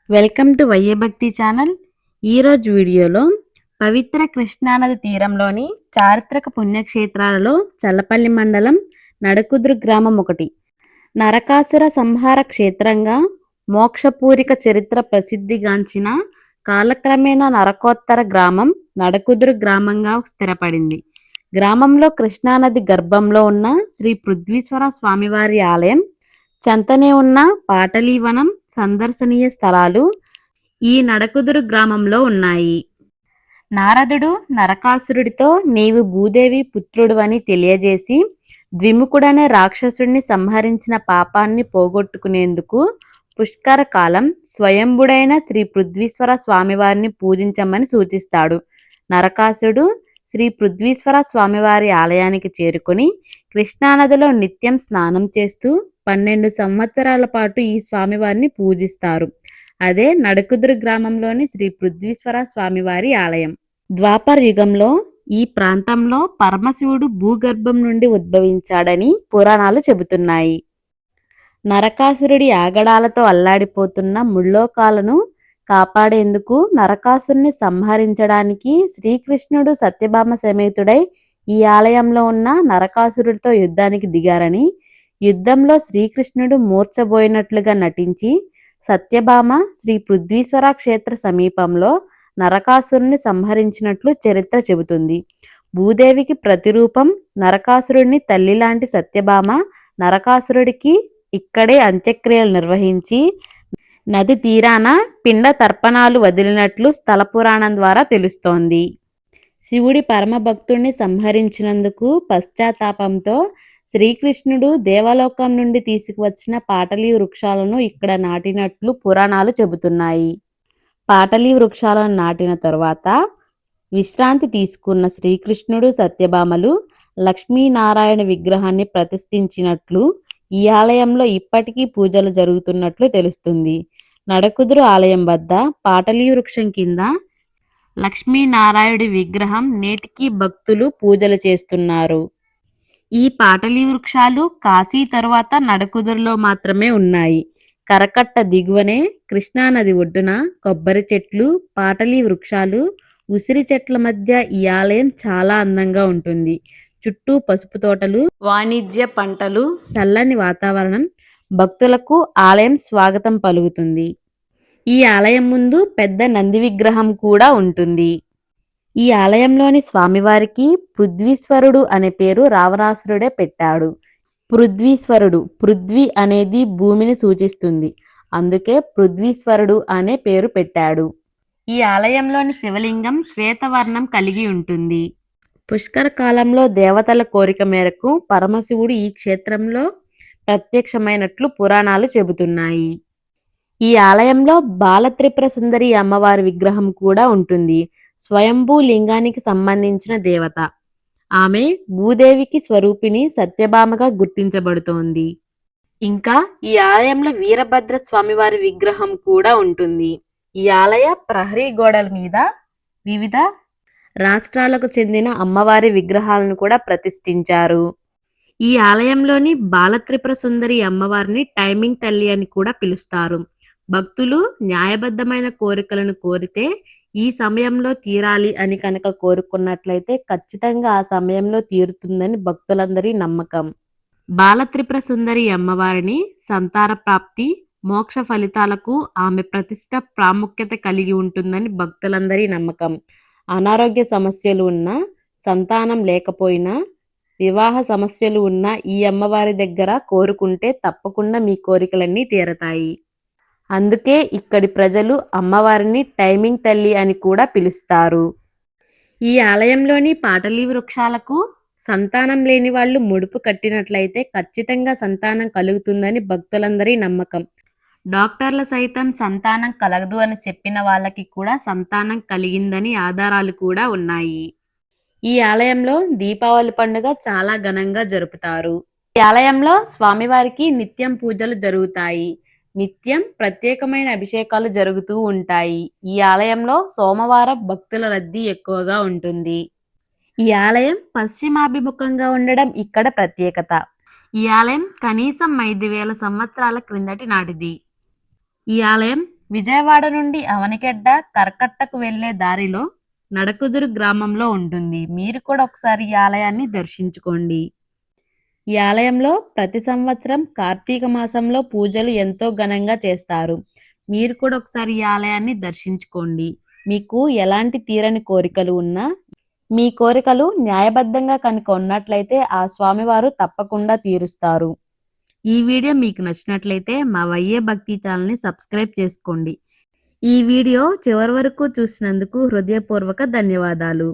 Welcome to వైయభక్తి channel. ఈరోజు వీడియోలో పవిత్ర కృష్ణానది తీరంలోని చారిత్రక పుణ్యక్షేత్రాలలో చల్లపల్లి మండలం నడకుదురు గ్రామం ఒకటి. నరకాసుర సంహార క్షేత్రంగా మోక్షపూరిక చరిత్ర ప్రసిద్ధిగాంచిన కాలక్రమేణా నరకోత్తర గ్రామం నడకుదురు గ్రామంగా స్థిరపడింది. గ్రామంలో కృష్ణానది గర్భంలో ఉన్న శ్రీ పృథ్వీశ్వర స్వామివారి ఆలయం, చెంతనే ఉన్న పాటలీవనం సందర్శనీయ స్థలాలు ఈ నడకుదురు గ్రామంలో ఉన్నాయి. నారదుడు నరకాసురుడితో నీవు భూదేవి పుత్రుడు అని తెలియజేసి ద్విముఖుడనే రాక్షసుడిని సంహరించిన పాపాన్ని పోగొట్టుకునేందుకు పుష్కర కాలం స్వయంభుడైన శ్రీ పృథ్వీశ్వర స్వామివారిని పూజించమని సూచిస్తాడు. నరకాసుడు శ్రీ పృథ్వీశ్వర స్వామివారి ఆలయానికి చేరుకొని కృష్ణానదిలో నిత్యం స్నానం చేస్తూ 12 సంవత్సరాల పాటు ఈ స్వామివారిని పూజిస్తారు. అదే నడకుదురు గ్రామంలోని శ్రీ పృథ్వీశ్వర స్వామివారి ఆలయం. ద్వాపర యుగంలో ఈ ప్రాంతంలో పరమశివుడు భూగర్భం నుండి ఉద్భవించాడని పురాణాలు చెబుతున్నాయి. నరకాసురుడి ఆగడాలతో అల్లాడిపోతున్న ముల్లోకాలను కాపాడేందుకు నరకాసురుని సంహరించడానికి శ్రీకృష్ణుడు సత్యభామ సమేతుడై ఈ ఆలయంలో ఉన్న నరకాసురుడితో యుద్ధానికి దిగారని, యుద్ధంలో శ్రీకృష్ణుడు మూర్ఛబోయినట్లుగా నటించి సత్యభామ శ్రీ పృథ్వీశ్వర క్షేత్ర సమీపంలో నరకాసురుని సంహరించినట్లు చరిత్ర చెబుతుంది. భూదేవికి ప్రతిరూపం నరకాసురుడిని తల్లిలాంటి సత్యభామ నరకాసురుడికి ఇక్కడే అంత్యక్రియలు నిర్వహించి నది తీరాన పిండ తర్పణాలు వదిలినట్లు స్థల పురాణం ద్వారా తెలుస్తోంది. శివుడి పరమభక్తుడిని సంహరించినందుకు పశ్చాత్తాపంతో శ్రీకృష్ణుడు దేవలోకం నుండి తీసుకువచ్చిన పాటలీ వృక్షాలను ఇక్కడ నాటినట్లు పురాణాలు చెబుతున్నాయి. పాటలీ వృక్షాలను నాటిన తరువాత విశ్రాంతి తీసుకున్న శ్రీకృష్ణుడు సత్యభామలు లక్ష్మీనారాయణ విగ్రహాన్ని ప్రతిష్ఠించినట్లు ఈ ఆలయంలో ఇప్పటికీ పూజలు జరుగుతున్నట్లు తెలుస్తుంది. నడకుదురు ఆలయం వద్ద పాటలీ వృక్షం కింద లక్ష్మీనారాయణుడి విగ్రహం నేటికి భక్తులు పూజలు చేస్తున్నారు. ఈ పాటలీ వృక్షాలు కాశీ తరువాత నడకుదురులో మాత్రమే ఉన్నాయి. కరకట్ట దిగువనే కృష్ణానది ఒడ్డున కొబ్బరి చెట్లు, పాటలీ వృక్షాలు, ఉసిరి చెట్ల మధ్య ఈ ఆలయం చాలా అందంగా ఉంటుంది. చుట్టూ పసుపు తోటలు, వాణిజ్య పంటలు, చల్లని వాతావరణం భక్తులకు ఆలయం స్వాగతం పలుకుతుంది. ఈ ఆలయం ముందు పెద్ద నంది విగ్రహం కూడా ఉంటుంది. ఈ ఆలయంలోని స్వామివారికి పృథ్వీశ్వరుడు అనే పేరు రావణాసురుడే పెట్టాడు. పృథ్వీశ్వరుడు, పృథ్వీ అనేది భూమిని సూచిస్తుంది, అందుకే పృథ్వీశ్వరుడు అనే పేరు పెట్టాడు. ఈ ఆలయంలోని శివలింగం శ్వేతవర్ణం కలిగి ఉంటుంది. పుష్కర కాలంలో దేవతల కోరిక మేరకు పరమశివుడు ఈ క్షేత్రంలో ప్రత్యక్షమైనట్లు పురాణాలు చెబుతున్నాయి. ఈ ఆలయంలో బాలత్రిపుర సుందరి అమ్మవారి విగ్రహం కూడా ఉంటుంది. స్వయంభూ లింగానికి సంబంధించిన దేవత. ఆమె భూదేవికి స్వరూపిణి సత్యభామగా గుర్తించబడుతోంది. ఇంకా ఈ ఆలయంలో వీరభద్ర స్వామివారి విగ్రహం కూడా ఉంటుంది. ఈ ఆలయ ప్రహరీ గోడల మీద వివిధ రాష్ట్రాలకు చెందిన అమ్మవారి విగ్రహాలను కూడా ప్రతిష్ఠించారు. ఈ ఆలయంలోని బాలత్రిపుర సుందరి అమ్మవారిని టైమింగ్ తల్లి అని కూడా పిలుస్తారు. భక్తులు న్యాయబద్ధమైన కోరికలను కోరితే ఈ సమయంలో తీరాలి అని కనుక కోరుకున్నట్లయితే ఖచ్చితంగా ఆ సమయంలో తీరుతుందని భక్తులందరి నమ్మకం. బాలత్రిపుర సుందరి అమ్మవారిని సంతాన ప్రాప్తి, మోక్ష ఫలితాలకు ఆమె ప్రతిష్ట ప్రాముఖ్యత కలిగి ఉంటుందని భక్తులందరి నమ్మకం. అనారోగ్య సమస్యలు ఉన్నా, సంతానం లేకపోయినా, వివాహ సమస్యలు ఉన్నా ఈ అమ్మవారి దగ్గర కోరుకుంటే తప్పకుండా మీ కోరికలన్నీ తీరతాయి. అందుకే ఇక్కడి ప్రజలు అమ్మవారిని టైమింగ్ తల్లి అని కూడా పిలుస్తారు. ఈ ఆలయంలోని పాటలీ వృక్షాలకు సంతానం లేని వాళ్ళు ముడుపు కట్టినట్లయితే ఖచ్చితంగా సంతానం కలుగుతుందని భక్తులందరి నమ్మకం. డాక్టర్ల సైతం సంతానం కలగదు అని చెప్పిన వాళ్ళకి కూడా సంతానం కలిగిందని ఆధారాలు కూడా ఉన్నాయి. ఈ ఆలయంలో దీపావళి పండుగ చాలా ఘనంగా జరుపుతారు. ఈ ఆలయంలో స్వామివారికి నిత్యం పూజలు జరుగుతాయి. నిత్యం ప్రత్యేకమైన అభిషేకాలు జరుగుతూ ఉంటాయి. ఈ ఆలయంలో సోమవారం భక్తుల రద్దీ ఎక్కువగా ఉంటుంది. ఈ ఆలయం పశ్చిమాభిముఖంగా ఉండడం ఇక్కడ ప్రత్యేకత. ఈ ఆలయం కనీసం 5,000 సంవత్సరాల క్రిందటి నాటిది. ఈ ఆలయం విజయవాడ నుండి అవనిగడ్డ కరకట్టకు వెళ్లే దారిలో నడకుదురు గ్రామంలో ఉంటుంది. మీరు కూడా ఒకసారి ఈ ఆలయాన్ని దర్శించుకోండి. ఈ ఆలయంలో ప్రతి సంవత్సరం కార్తీక మాసంలో పూజలు ఎంతో ఘనంగా చేస్తారు. మీరు కూడా ఒకసారి ఈ ఆలయాన్ని దర్శించుకోండి. మీకు ఎలాంటి తీరని కోరికలు ఉన్నా, మీ కోరికలు న్యాయబద్ధంగా కనుక ఉన్నట్లయితే ఆ స్వామివారు తప్పకుండా తీరుస్తారు. ఈ వీడియో మీకు నచ్చినట్లయితే మా వయ్యే భక్తి ఛానల్ని సబ్స్క్రైబ్ చేసుకోండి. ఈ వీడియో చివరి వరకు చూసినందుకు హృదయపూర్వక ధన్యవాదాలు.